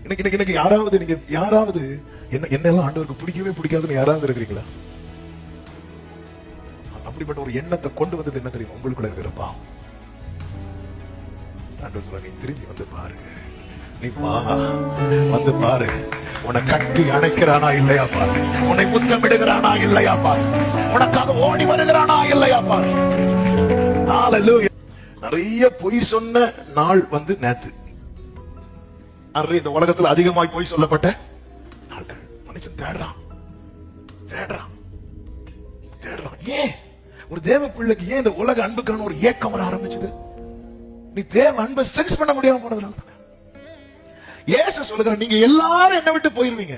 இன்னைக்கு யாராவது என்னெல்லாம் ஆண்டவருக்கு பிடிக்கவே பிடிக்காதுன்னு யாராவது இருக்கிறீங்களா? அப்படிப்பட்ட ஒரு எண்ணத்தை கொண்டு வந்தது என்ன தெரியும்? உங்களுக்குள்ள இருக்கிற பாவம். ஆண்டவர் சொல்ல, நீ திரும்பி வந்து பாரு, நீ வா, வந்து பாரு, உன்னை கட்டி அணைக்கிறானா இல்லையா பாரு, உன்னை முத்தமிடுகிறானா இல்லையா பாரு, உனக்காக ஓடி வருகிறானா இல்லையா பாரு. ஹல்லேலூயா. நிறைய பொய் சொன்ன நாள் வந்து நேத்து. இந்த உலகத்துல அதிகமாய் பொய் சொல்லப்பட்ட நாட்கள். மனுஷன் தேடுறான். ஏன் ஒரு தேவ பிள்ளைக்கு ஏன் இந்த உலக அன்புக்கான ஒரு ஏக்கம் வர ஆரம்பிச்சது? நீ தேவ அன்பை சென்ஸ் பண்ண முடியாம போனதுனால. இயேசு சொல்லுகிற, நீங்க எல்லாரும் என்ன விட்டு போயிருவீங்க,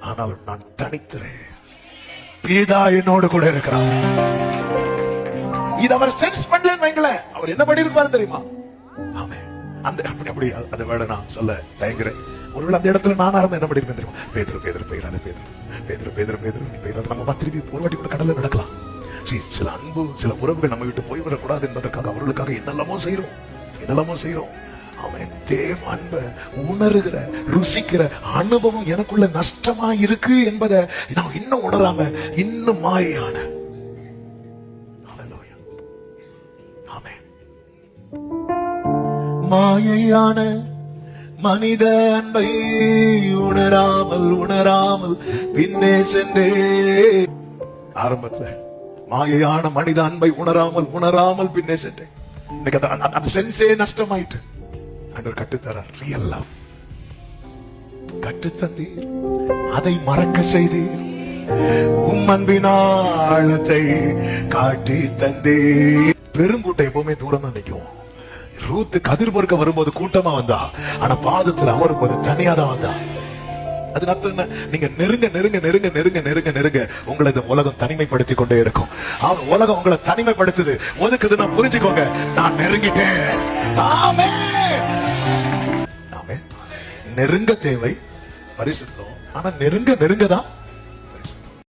ஆனால் நான் தனித்திறேன், பிதா என்னோடு கூட இருக்கிறார். இது அவர் சென்ஸ் பண்ணலன்னு வைங்களேன், அவர் என்ன பண்ணிருப்பாரு தெரியுமா? ஆமே, அந்த அப்படி அதை வேட நான் சொல்ல தயங்குறேன். ஒருவேளை அந்த இடத்துல நானா இருந்தா என்ன பண்ணிருப்பேன் தெரியுமா? பேதுரு நம்ம திருப்பி ஒரு வாட்டி கூட கடல்ல நடக்கலாம். சில அன்பு, சில உறவுகள் நம்ம விட்டு போய் வரக்கூடாது என்பதற்காக அவர்களுக்காக என்னெல்லாமோ செய்யறோம். அவன் தேவ அன்பை உணர்கிற, ருசிக்கிற அனுபவம் எனக்குள்ள நஷ்டமா இருக்கு என்பதை நான் இன்னும் உணராம இன்னும் மாயான. மாயையான மனித அன்பை உணராமல் பின்னே சென்றே. ஆரம்பத்துல மாயையான மனித அன்பை உணராமல் பின்னே சென்றேன். இன்னைக்கு அந்த சென்ஸே நஷ்டமாயிட்டு. ஆண்டவர் கட்டுத்தரார். ரியல் லவ் கட்டுத்தந்தீர், அதை மறக்க செய்தீர், உம் அன்பினாளத்தை காட்டி தந்தீர். பெருங்கூட்டம் எப்பவுமே தூரம் தான் நிற்கும். ரூத் கதிர் பொறுக்க வரும்போது கூட்டமா வந்தா, ஆனா பாதத்துல அமரும்போது தனியா தான் வந்தா. அது அர்த்தம் என்ன? நீங்க நெருங்க உங்களை இந்த உலகம் தனிமைப்படுத்தி கொண்டே இருக்கும். உலகம் உங்களை தனிமைப்படுத்துது, ஒதுக்குதுன்னா புரிஞ்சுக்கோங்க, நான் நெருங்கிட்டேன். நெருங்க தேவை பரிசுத்தம். ஆனா நெருங்க தான்